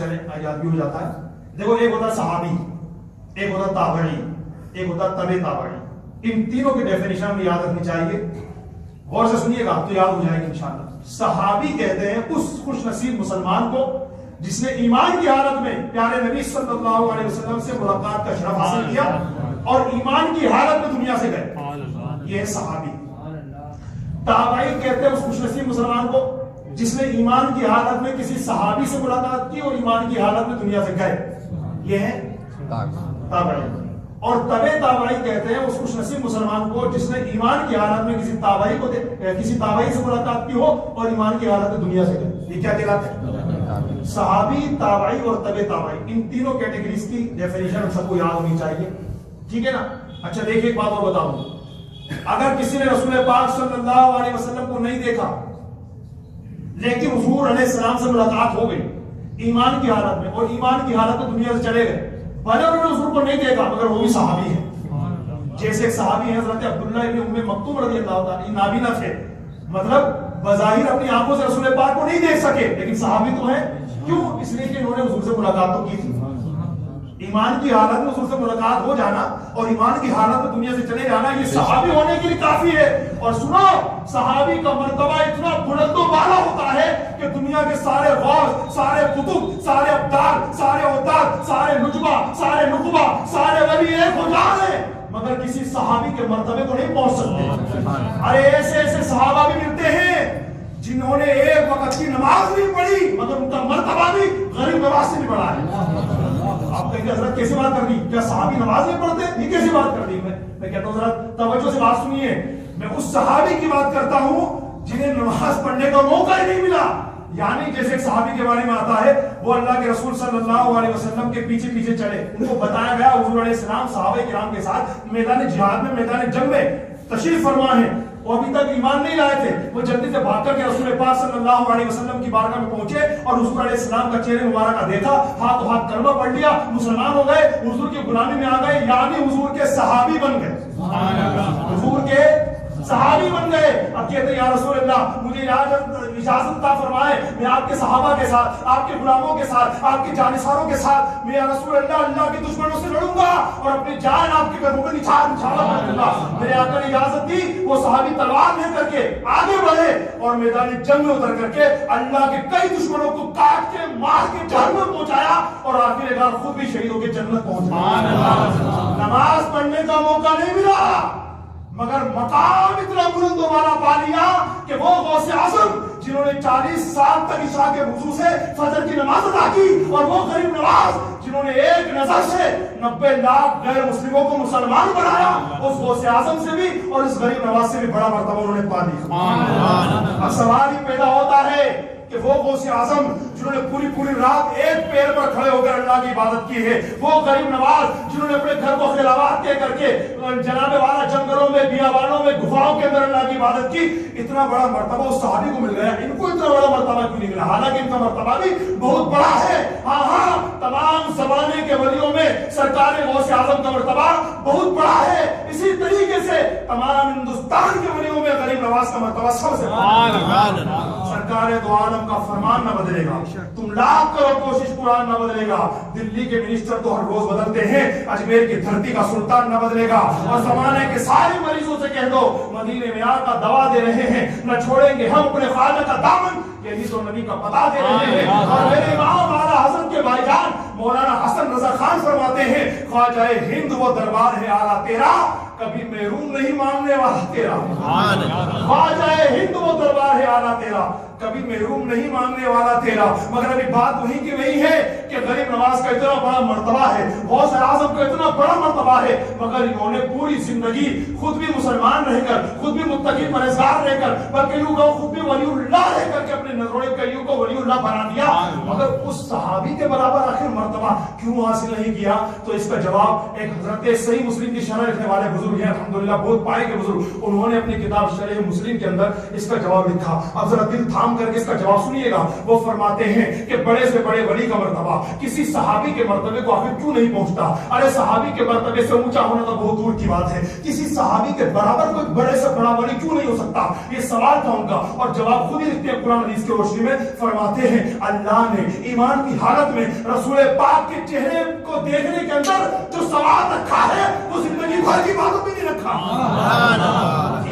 یاد بھی ہو جاتا ہے. دیکھو ایک ہوتا صحابی، ایک ہوتا تابعی، ایک ہوتا تبع تابعی. ان تینوں کی ڈیفینیشن ہمیں یاد رکھنی چاہیے. غور سے سنیے گا تو یاد ہو جائے گی انشاءاللہ. صحابی کہتے ہیں اس خوش نصیب مسلمان کو جس نے ایمان کی حالت میں پیارے نبی صلی اللہ علیہ وسلم سے ملاقات کا شرف حاصل کیا اور ایمان کی حالت میں دنیا سے گئے. یہ ہے صحابی. تابعی کہتے ہیں اس خوش نصیب مسلمان کو جس نے ایمان کی حالت میں کسی صحابی سے ملاقات کی اور ایمان کی حالت میں دنیا سے گئے. یہ ہے تابعی. اور تبع تابعی کہتے ہیں اس خوش نصیب مسلمان کو جس نے ایمان کی حالت میں کسی تابعی سے ملاقات کی ہو اور ایمان کی حالت میں دنیا سے گئے. یہ کیا کہلاتے ہیں؟ صحابی، تابعی اور تبع تابعی. ان تینوں کیٹیگریز کی ڈیفینیشن ہم سب کو یاد ہونی چاہیے. ٹھیک ہے نا. اچھا دیکھیں ایک بات اور بتاؤں. اگر کسی نے رسول پاک صلی اللہ علیہ وسلم کو نہیں دیکھا لیکن حضور علیہ السلام سے ملاقات ہو گئی ایمان کی حالت میں اور ایمان کی حالت میں دنیا سے چلے گئے، بھلے انہوں نے حضور کو نہیں دیکھا مگر وہ بھی صحابی ہے. جیسے ایک صحابی ہیں حضرت عبداللہ ابن ام مکتوم رضی اللہ تعالی نابینا تھے، مطلب بظاہر اپنی آنکھوں سے رسول پاک کو نہیں دیکھ سکے لیکن صحابی تو ہیں. کیوں؟ اس لیے کہ انہوں نے حضور سے ملاقات تو کی تھی. ایمان کی حالت میں حضور سے ملاقات ہو جانا اور ایمان کی حالت میں دنیا سے چلے جانا یہ صحابی ہونے کے لیے کافی ہے. اور سنو، صحابی کا مرتبہ اتنا بلند و بالا ہوتا ہے کہ دنیا کے سارے غوث، سارے قطب، سارے ابدال، سارے اوتاد، سارے نجبہ، سارے نخبہ، سارے ولی ایک ہو جائیں مگر کسی صحابی کے مرتبے کو نہیں پہنچ سکتے. ارے ایسے ایسے صحابہ بھی ملتے ہیں جنہوں نے ایک وقت کی نماز نہیں پڑھی مگر ان کا مرتبہ بھی غریب نواز سے بھی بڑھا ہے. آپ کہیں گے حضرت کیسی بات کر دی؟ کیا صحابی نماز نہیں پڑھتے؟ یہ کیسی بات کر دی؟ میں کہتا ہوں ذرا توجہ سے بات سنیے. میں اس صحابی کی بات کرتا ہوں جنہیں نماز پڑھنے کا موقع ہی نہیں ملا. یعنی جیسے ایک صحابی کے بارے میں آتا ہے وہ اللہ کے رسول صلی اللہ علیہ وسلم کے پیچھے پیچھے چلے. ان کو بتایا گیا حضور علیہ السلام صحابہ کرام کے ساتھ میدان جہاد میں، میدان جنگ میں تشریف فرما ہے. وہ ابھی تک ایمان نہیں لائے تھے. وہ جلدی سے بھاگ کر کے رسول پاک صلی اللہ علیہ وسلم کی بارگاہ میں پہنچے اور حضور علیہ السلام کا چہرے مبارکہ دیکھا، ہاتھ ہاتھ کلمہ پڑھ لیا، مسلمان ہو گئے، حضور کی غلامی میں آ گئے. یعنی حضور کے صحابی بن گئے. حضور کے صحابی بن گئے. اب کہتے ہیں یا رسول اللہ مجھے اجازت عطا فرمائے میں آپ کے صحابہ کے ساتھ، آپ کے غلاموں کے ساتھ، آپ کے جانثاروں کے ساتھ میں یا رسول اللہ کے دشمنوں سے لڑوں گا اور اپنی جان آپ کے قدموں پر نچھاور کر دوں گا. میرے آقا نے اجازت دی. وہ صحابی تلوار لے کر کے آگے بڑھے اور میدان جنگ میں اتر کر کے اللہ کے کئی دشمنوں کو کاٹ کے مار کے جہنم پہنچایا اور آخر کار خود بھی شہید ہو کے جنت پہنچا. نماز پڑھنے کا موقع نہیں ملا مگر مقام اتنا بلند و بالا پا لیا کہ وہ غوث اعظم جنہوں نے 40 سال تک عشاء کے وضو سے فجر کی نماز ادا کی اور وہ غریب نواز جنہوں نے ایک نظر سے 90 لاکھ غیر مسلموں کو مسلمان بنایا، اس غوث اعظم سے بھی اور اس غریب نواز سے بھی بڑا مرتبہ انہوں نے پا لیا. اب سوال ہی پیدا ہوتا ہے کہ وہ غوث اعظم جنہوں نے پوری رات ایک پیر پر کھڑے ہو کر اللہ کی عبادت کی ہے، وہ غریب نواز جنہوں نے اپنے گھر کو خلوات دے کر کے جناب والا جنگلوں میں، بیابانوں میں، گفاؤں کے اندر اللہ کی عبادت کی، اتنا بڑا مرتبہ اس صحابی کو مل گیا. ان کو اتنا بڑا مرتبہ کیوں نہیں ملا؟ حالانکہ ان کا مرتبہ بھی بہت بڑا ہے. ہاں تمام زمانے کے ولیوں میں سرکار غوث اعظم کا مرتبہ بہت بڑا ہے. اسی طریقے سے تمام ہندوستان کے ولیوں میں غریب نواز کا مرتبہ سب سے بڑا. سرکار دو عالم کا فرمان نہ بدلے گا، تم لاکھ کرو کوشش قرآن نہ بدلے گا. دلی کے منسٹر تو ہر روز بدلتے ہیں، اجمیر کی دھرتی کا سلطان نہ بدلے گا. اور زمانے کے سارے مریضوں سے کہہ دو مدینے میں آ کر دوا دے رہے ہیں، نہ چھوڑیں گے ہم اپنے خواجہ کا دامن، یہی تو نبی کا پتہ دے رہے ہیں. اور میرے امام اعلیٰ حضرت کے بھائی جان مولانا حسن رضا خان فرماتے ہیں خواجہ ہند وہ دربار ہے اعلیٰ تیرا، کبھی محروم نہیں ماننے والا تیرا. خواجہ ہند وہ دربار ہے اعلیٰ تیرا، کبھی محروم نہیں ماننے والا تیرا. مگر ابھی بات وہی کی وہی ہے کہ غریب نواز کا اتنا بڑا مرتبہ ہے، غوث اعظم کا اتنا بڑا مرتبہ ہے مگر انہوں نے پوری زندگی خود بھی مسلمان رہ کر، خود بھی متقی پرہیزگار رہ کر، بلکہ یوں کہ خود بھی ولی اللہ رہ کر کے اپنے نظروں کئیوں کو ولی اللہ بنا دیا. مگر اس صحابی کے برابر آخر مرتبہ کیوں حاصل نہیں کیا؟ تو اس کا جواب ایک حضرت صحیح مسلم کی شرح لکھنے والے بزرگ بزرگ ہیں الحمدللہ بہت پائے کے بزرگ، انہوں نے اپنی کتاب شرح مسلم کے اندر اس کا جواب لکھا. اب ذرا دل تھام کر کے اس کا جواب سنیے گا. وہ فرماتے ہیں کہ بڑے سے بڑے ولی کا مرتبہ کسی صحابی کے مرتبے کو آخر کیوں نہیں پہنچتا؟ ارے صحابی کے مرتبے سے اونچا ہونا تو بہت دور کی بات ہے، کسی صحابی کے برابر کوئی بڑے سے بڑا ولی کیوں نہیں ہو سکتا؟ یہ سوال تھا ان کا، اور جواب خود ہی لکھتے ہیں قرآن حدیث کی روشنی میں. فرماتے ہیں اللہ نے ایمان کی حالت میں رسول پاک کے چہرے کو دیکھنے کے اندر جو ثواب رکھا ہے وہ زندگی بھر کی باتوں میں نہیں رکھا.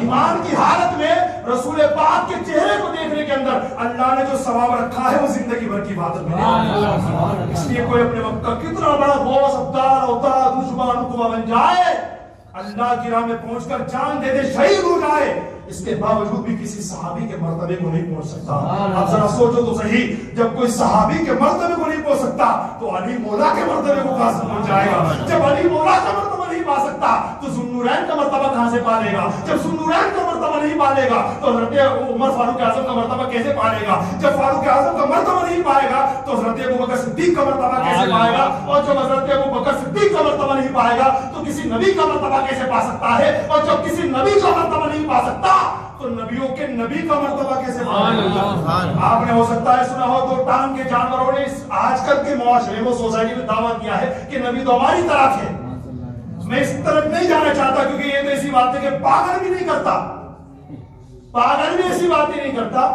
ایمان کی حالت میں رسول پاک کے چہرے کو دیکھنے کے اندر اللہ نے جو ثواب رکھا ہے وہ زندگی بھر کی باتوں میں نہیں. اس لیے کوئی اپنے وقت کا کتنا بڑا غوث ابدال ہوتا دشمن کو بن جائے، اللہ کی راہ میں پہنچ کر جان دے دے، شہید ہو جائے، اس کے باوجود بھی کسی صحابی کے مرتبے کو نہیں پہنچ سکتا. اب ذرا سوچو تو صحیح، جب کوئی صحابی کے مرتبے کو نہیں پہنچ سکتا تو علی مولا کے مرتبے کو کہاں سے پہنچ جائے گا؟ جب علی مولا کا مرتبہ نہیں پا سکتا تو ذوالنورین کا مرتبہ کہاں سے پا لے گا؟ جب ذوالنورین کا مرتبہ نہیں پا لے گا تو حضرت عمر فاروق اعظم کا مرتبہ کیسے پا لے گا؟ جب فاروق اعظم کا مرتبہ نہیں پائے گا تو حضرت ابوبکر صدیق کا مرتبہ کیسے پائے گا؟ اور جب حضرت ابوبکر صدیق کا مرتبہ نہیں پائے گا تو کسی نبی کا مرتبہ کیسے پا سکتا ہے؟ اور جب کسی نبی کا مرتبہ نہیں پا سکتا تو نبیوں کے نبی کا مرتبہ کیسے پائے گا؟ آپ نے ہو سکتا ہے سنا ہو دو ٹانگ کے جانوروں نے آج کل کے معاشرے میں سوسائٹی میں دعویٰ کیا ہے کہ نبی تو ہماری طرف ہے. میں اس طرف نہیں جانا چاہتا کیونکہ یہ تو ایسی بات ہے کہ پاگل بھی نہیں کرتا، پاگل بھی ایسی باتیں نہیں کرتا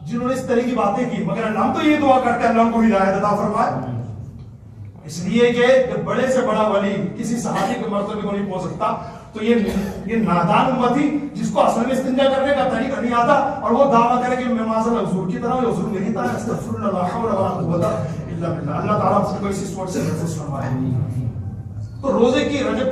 جنہوں نے اس طرح کی باتیں کی، مگر ہم تو یہ دعا کرتے ہیں اللہ کو ہدایت عطا فرمائے. اس لیے کہ بڑے سے بڑا ولی کسی صحابی کے مرتبے کو نہیں پہنچ سکتا. تو یہ نادان امتی جس کو اصل میں استنجا کرنے کا طریقہ نہیں آتا اور وہ دعویٰ کرے کہ میں معاذ حضور کی طرح حضور میری طرح استغفر اللہ لا حول ولا قوت الا باللہ. اللہ تعالیٰ ہم سب کو اسی صورت سے محفوظ فرمائے. تو روزے کی رجب